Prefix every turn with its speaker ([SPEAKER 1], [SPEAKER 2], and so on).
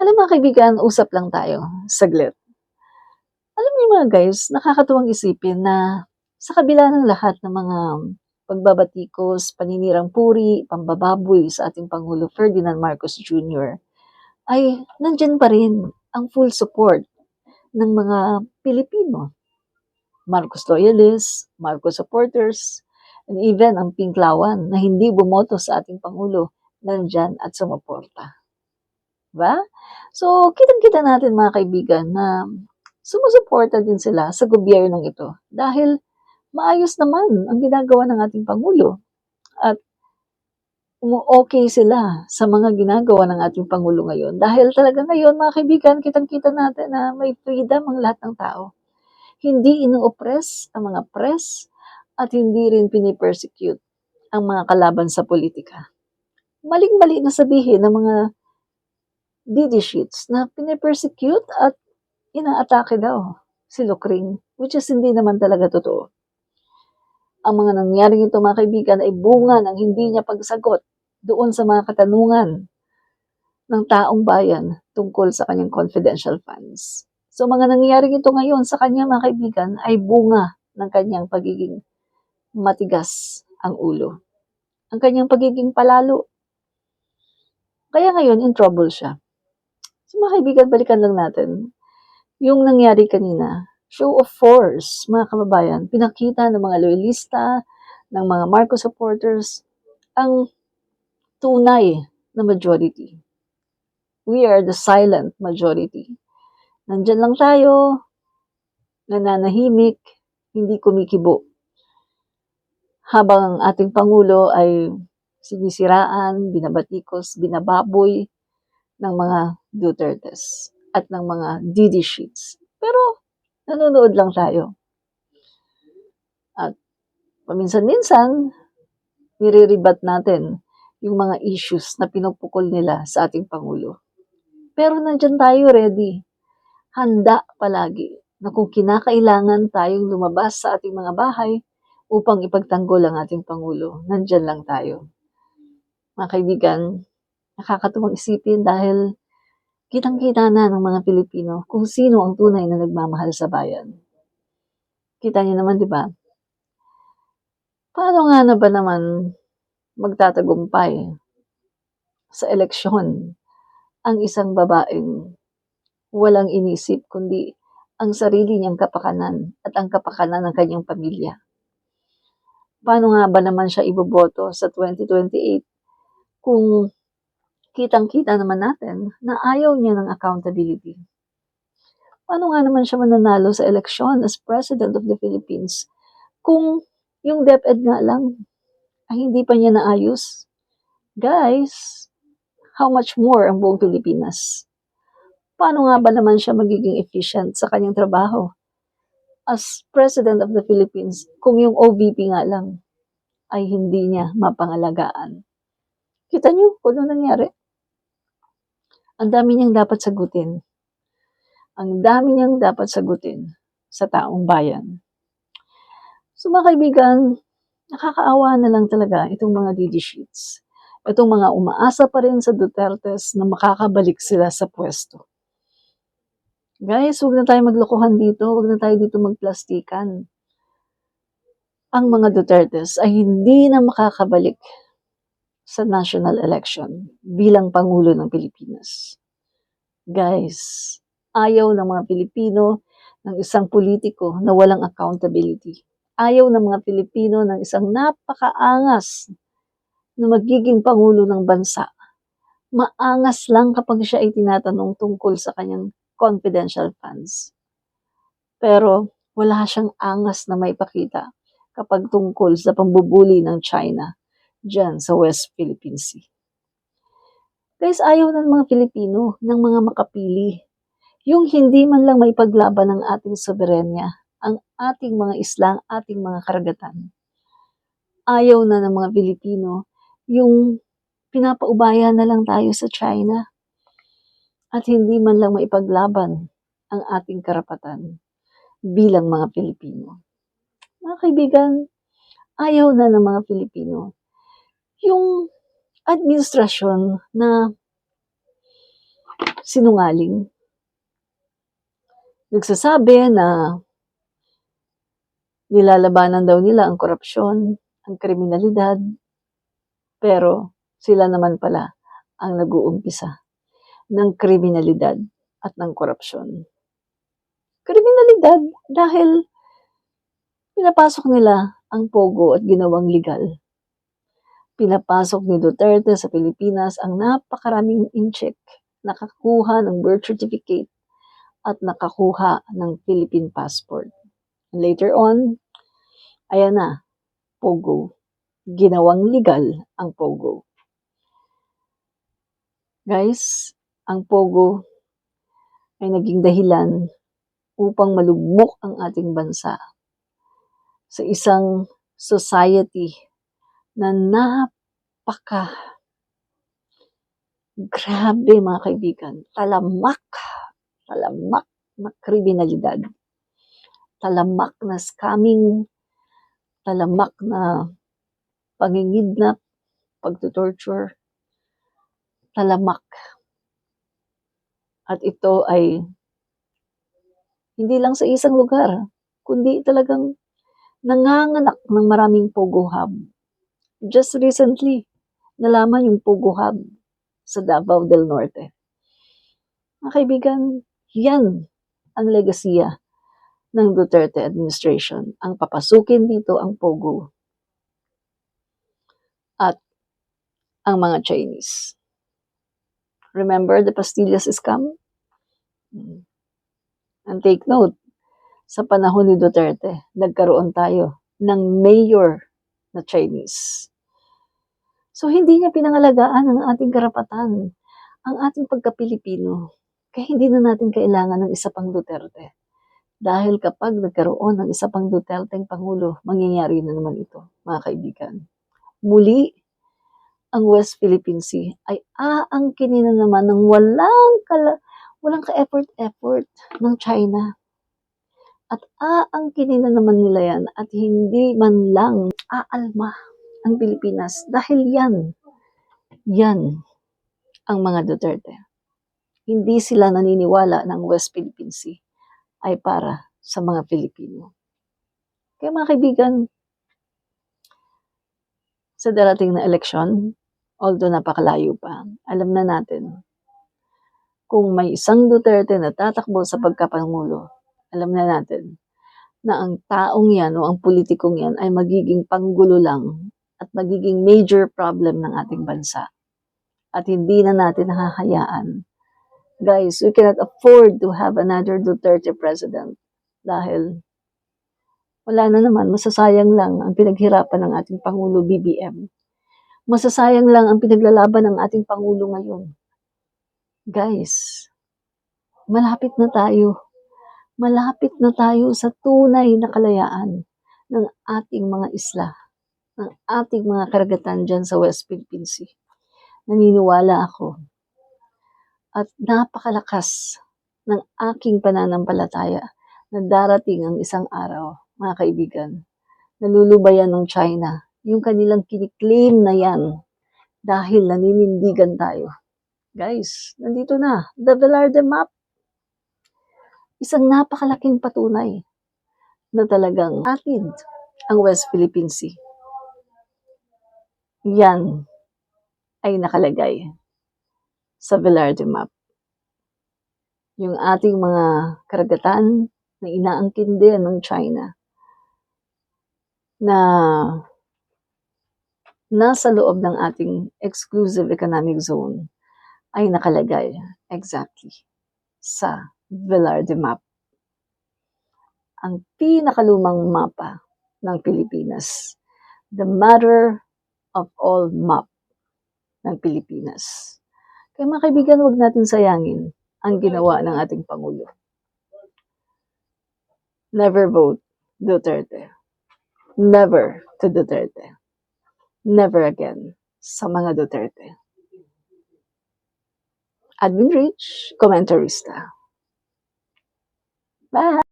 [SPEAKER 1] Alam mga kaibigan, usap lang tayo, saglit. Alam niyo mga guys, nakakatuwang isipin na sa kabila ng lahat ng mga pagbabatikos, paninirang puri, pambababoy sa ating Pangulo Ferdinand Marcos Jr., ay nandyan pa rin ang full support ng mga Pilipino. Marcos loyalists, Marcos supporters, and even ang Pinklawan na hindi bumoto sa ating Pangulo, nandyan at sumuporta. Diba? So, kitang-kita natin mga kaibigan na sumusuporta din sila sa gobyernong ito dahil maayos naman ang ginagawa ng ating Pangulo at okay sila sa mga ginagawa ng ating Pangulo ngayon. Dahil talaga ngayon, mga kaibigan, kitang-kita natin na may freedom ang lahat ng tao. Hindi ino-oppress ang mga press at hindi rin pinipersecute ang mga kalaban sa politika. Maling-mali na sabihin ng mga DD sheets na pinipersecute at inaatake daw si Lucring, which is hindi naman talaga totoo. Ang mga nangyaring ito mga kaibigan ay bunga ng hindi niya pagsagot doon sa mga katanungan ng taong bayan tungkol sa kanyang confidential funds. So mga nangyaring ito ngayon sa kanya mga kaibigan ay bunga ng kanyang pagiging matigas ang ulo. Ang kanyang pagiging palalo. Kaya ngayon in trouble siya. So mga kaibigan, balikan lang natin yung nangyari kanina. Show of force, mga kababayan, pinakita ng mga loyalista, ng mga Marcos supporters, ang tunay na majority. We are the silent majority. Nandyan lang tayo, nananahimik, hindi kumikibo. Habang ang ating Pangulo ay sinisiraan, binabatikos, binababoy ng mga Dutertes at ng mga DD sheets. Pero nanonood lang tayo. At paminsan-minsan, nire-rebat natin yung mga issues na pinupukol nila sa ating Pangulo. Pero nandyan tayo ready. Handa palagi na kung kinakailangan tayong lumabas sa ating mga bahay upang ipagtanggol ang ating Pangulo, nandyan lang tayo. Mga kaibigan, nakakatuwang isipin dahil kitang-kita na ng mga Pilipino kung sino ang tunay na nagmamahal sa bayan. Kita niyo naman, di ba? Paano nga na ba naman magtatagumpay sa eleksyon ang isang babaeng walang inisip kundi ang sarili niyang kapakanan at ang kapakanan ng kanyang pamilya? Paano nga ba naman siya iboboto sa 2028 kung kitang-kita naman natin na ayaw niya ng accountability? Paano nga naman siya mananalo sa eleksyon as President of the Philippines kung yung DepEd nga lang ay hindi pa niya naayos? Guys, how much more ang buong Pilipinas? Paano nga ba naman siya magiging efficient sa kanyang trabaho as President of the Philippines kung yung OVP nga lang ay hindi niya mapangalagaan? Kita niyo kung ano nangyari? Ang dami niyang dapat sagutin. Ang dami niyang dapat sagutin sa taong bayan. So mga kaibigan, nakakaawa na lang talaga itong mga DD sheets. Itong mga umaasa pa rin sa Dutertes na makakabalik sila sa pwesto. Guys, huwag na tayo maglokohan dito. Huwag na tayo dito magplastikan. Ang mga Dutertes ay hindi na makakabalik sa national election bilang Pangulo ng Pilipinas. Guys, ayaw ng mga Pilipino ng isang politiko na walang accountability. Ayaw ng mga Pilipino ng isang napakaangas na magiging Pangulo ng bansa. Maangas lang kapag siya ay tinatanong tungkol sa kanyang confidential funds. Pero wala siyang angas na maipakita kapag tungkol sa pambubuli ng China dyan sa West Philippine Sea. Guys, ayaw ng mga Pilipino ng mga makapili. Yung hindi man lang maipaglaban ng ating soberenya, ang ating mga isla, ating mga karagatan. Ayaw na ng mga Pilipino yung pinapaubaya na lang tayo sa China at hindi man lang maipaglaban ang ating karapatan bilang mga Pilipino. Mga kaibigan, ayaw na ng mga Pilipino yung administrasyon na sinungaling. Nagsasabi na nilalabanan daw nila ang korupsyon, ang kriminalidad, pero sila naman pala ang nag-uumpisa ng kriminalidad at ng korupsyon. Kriminalidad dahil pinapasok nila ang Pogo at ginawang legal. Pinapasok ni Duterte sa Pilipinas ang napakaraming incheck, nakakuha ng birth certificate at nakakuha ng Philippine passport. And later on, ayan na, Pogo. Ginawang legal ang Pogo. Guys, ang Pogo ay naging dahilan upang malugmok ang ating bansa sa isang society na grabe mga kaibigan, talamak na kriminalidad, talamak na scamming, talamak na pangingidnap, pagtutorture, talamak. At ito ay hindi lang sa isang lugar, kundi talagang nanganganak ng maraming Pogo Hub. Just recently, nalaman yung Pogo Hub sa Davao del Norte. Mga kaibigan, yan ang legasiya ng Duterte administration. Ang papasukin dito ang Pogo at ang mga Chinese. Remember the Pastillas scam? And take note, sa panahon ni Duterte, nagkaroon tayo ng mayor na Chinese. So, hindi niya pinangalagaan ang ating karapatan, ang ating pagka-Pilipino. Kaya hindi na natin kailangan ng isa pang Duterte. Dahil kapag nagkaroon ng isa pang Duterteng Pangulo, mangyayari na naman ito, mga kaibigan. Muli, ang West Philippine Sea ay aangkinin na naman ng walang ka-effort ng China. At aangkinin na naman nila yan at hindi man lang aalma ang Pilipinas dahil yan ang mga Duterte. Hindi sila naniniwala ng West Philippine Sea ay para sa mga Pilipino. Kaya mga kaibigan, sa darating na eleksyon, although napakalayo pa, alam na natin kung may isang Duterte na tatakbo sa pagkapangulo, alam na natin na ang taong yan o ang politikong yan ay magiging panggulo lang at magiging major problem ng ating bansa. At hindi na natin hahayaan. Guys, we cannot afford to have another Duterte president dahil wala na naman, masasayang lang ang pinaghirapan ng ating Pangulo BBM. Masasayang lang ang pinaglalaban ng ating Pangulo ngayon. Guys, malapit na tayo. Malapit na tayo sa tunay na kalayaan ng ating mga isla, ng ating mga karagatan dyan sa West Philippine Sea. Naniniwala ako at napakalakas ng aking pananampalataya na darating ang isang araw, mga kaibigan, nalulubayan ng China yung kanilang kiniklaim na yan dahil naninindigan tayo. Guys, nandito na, the Velarde Map. Isang napakalaking patunay na talagang atid ang West Philippine Sea. Yan ay nakalagay sa Velarde Map. Yung ating mga karagatan na inaangkin din ng China na nasa loob ng ating exclusive economic zone ay nakalagay exactly sa Velarde Map. Ang pinakalumang mapa ng Pilipinas. The mother of all map ng Pilipinas. Kaya mga kaibigan, huwag natin sayangin ang ginawa ng ating Pangulo. Never vote Duterte. Never to Duterte. Never again sa mga Duterte. Admin Rich, Comentarista. Bye!